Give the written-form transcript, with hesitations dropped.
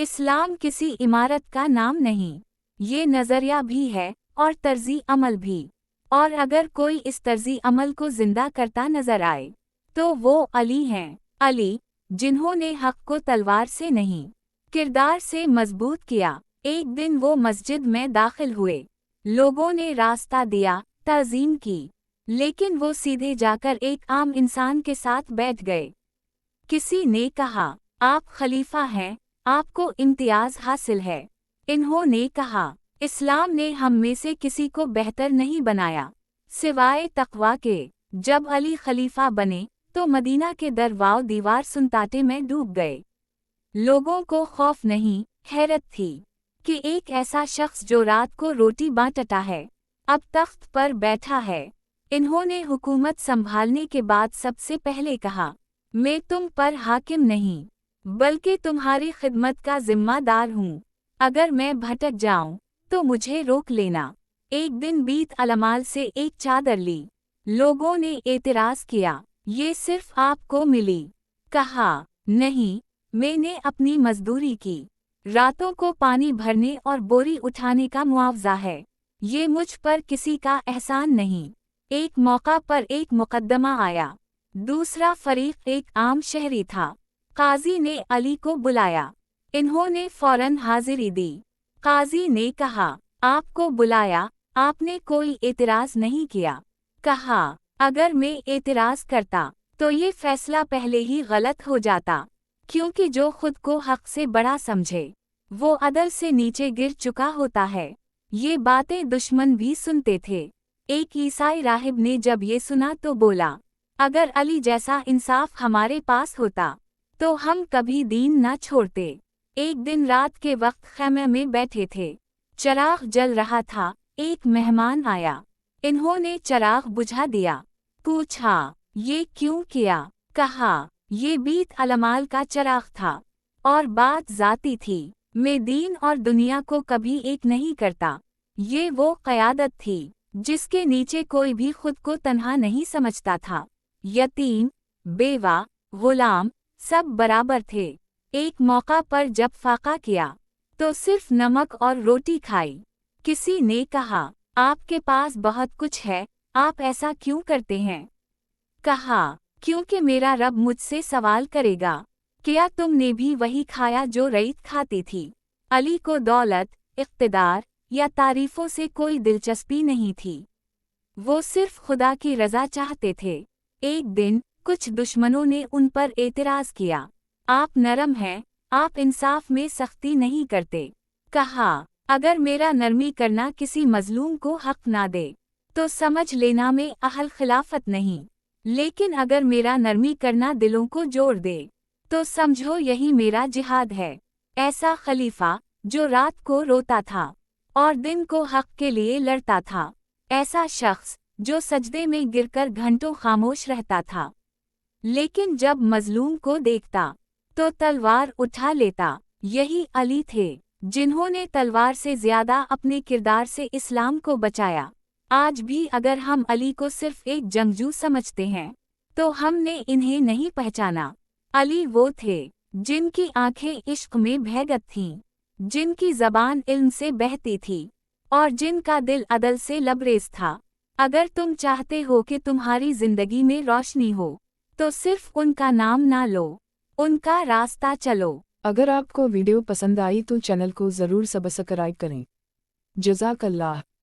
इस्लाम किसी इमारत का नाम नहीं, ये नज़रिया भी है और तर्ज़ी अमल भी। और अगर कोई इस तर्ज़ी अमल को जिंदा करता नजर आए तो वो अली हैं। अली, जिन्होंने हक को तलवार से नहीं, किरदार से मजबूत किया। एक दिन वो मस्जिद में दाखिल हुए, लोगों ने रास्ता दिया, ताज़ीम की, लेकिन वो सीधे जाकर एक आम इंसान के साथ बैठ गए। किसी ने कहा, आप खलीफा हैं, आपको इम्तियाज हासिल है। इन्होंने कहा, इस्लाम ने हम में से किसी को बेहतर नहीं बनाया सिवाय तक़वा के। जब अली खलीफा बने तो मदीना के दरवाज़ दीवार सुनताटे में डूब गए। लोगों को खौफ नहीं, हैरत थी कि एक ऐसा शख्स जो रात को रोटी बांटता है अब तख्त पर बैठा है। इन्होंने हुकूमत संभालने के बाद सबसे पहले कहा, मैं तुम पर हाकिम नहीं बल्कि तुम्हारी खिदमत का जिम्मेदार हूँ। अगर मैं भटक जाऊं तो मुझे रोक लेना। एक दिन बीत अलमाल से एक चादर ली, लोगों ने एतराज़ किया, ये सिर्फ आपको मिली। कहा, नहीं, मैंने अपनी मजदूरी की, रातों को पानी भरने और बोरी उठाने का मुआवजा है, ये मुझ पर किसी का एहसान नहीं। एक मौका पर एक मुकद्दमा आया, दूसरा फरीक एक आम शहरी था। काजी ने अली को बुलाया, इन्होंने फौरन हाजिरी दी। काजी ने कहा, आपको बुलाया, आपने कोई एतराज़ नहीं किया। कहा, अगर मैं एतराज़ करता तो ये फैसला पहले ही गलत हो जाता, क्योंकि जो खुद को हक से बड़ा समझे वो अदल से नीचे गिर चुका होता है। ये बातें दुश्मन भी सुनते थे। एक ईसाई राहिब ने जब ये सुना तो बोला, अगर अली जैसा इंसाफ हमारे पास होता तो हम कभी दीन न छोड़ते। एक दिन रात के वक्त खैमे में बैठे थे, चराग जल रहा था। एक मेहमान आया, इन्होंने चराग बुझा दिया। पूछा, ये क्यों किया? कहा, ये बीत अलमाल का चराग था और बात ज़ाती थी। मैं दीन और दुनिया को कभी एक नहीं करता। ये वो क़यादत थी जिसके नीचे कोई भी खुद को तन्हा नहीं समझता था। यतीम, बेवा, गुलाम सब बराबर थे। एक मौका पर जब फाका किया तो सिर्फ नमक और रोटी खाई। किसी ने कहा, आपके पास बहुत कुछ है, आप ऐसा क्यों करते हैं? कहा, क्योंकि मेरा रब मुझसे सवाल करेगा, क्या तुमने भी वही खाया जो रईत खाती थी? अली को दौलत, इक़्तिदार या तारीफ़ों से कोई दिलचस्पी नहीं थी, वो सिर्फ खुदा की रज़ा चाहते थे। एक दिन कुछ दुश्मनों ने उन पर एतराज़ किया, आप नरम हैं, आप इंसाफ में सख्ती नहीं करते। कहा, अगर मेरा नरमी करना किसी मजलूम को हक ना दे तो समझ लेना मैं अहल खिलाफत नहीं, लेकिन अगर मेरा नरमी करना दिलों को जोड़ दे तो समझो यही मेरा जिहाद है। ऐसा खलीफा जो रात को रोता था और दिन को हक के लिए लड़ता था, ऐसा शख्स जो सजदे में गिरकर घंटों खामोश रहता था, लेकिन जब मजलूम को देखता तो तलवार उठा लेता, यही अली थे जिन्होंने तलवार से ज्यादा अपने किरदार से इस्लाम को बचाया। आज भी अगर हम अली को सिर्फ एक जंगजू समझते हैं तो हमने इन्हें नहीं पहचाना। अली वो थे जिनकी आंखें इश्क में भैगत थीं, जिनकी ज़बान इल्म से बहती थी और जिनका दिल अदल से लबरेज था। अगर तुम चाहते हो कि तुम्हारी जिंदगी में रोशनी हो तो सिर्फ उनका नाम ना लो, उनका रास्ता चलो। अगर आपको वीडियो पसंद आई तो चैनल को ज़रूर सब्सक्राइब करें। जज़ाकल्लाह।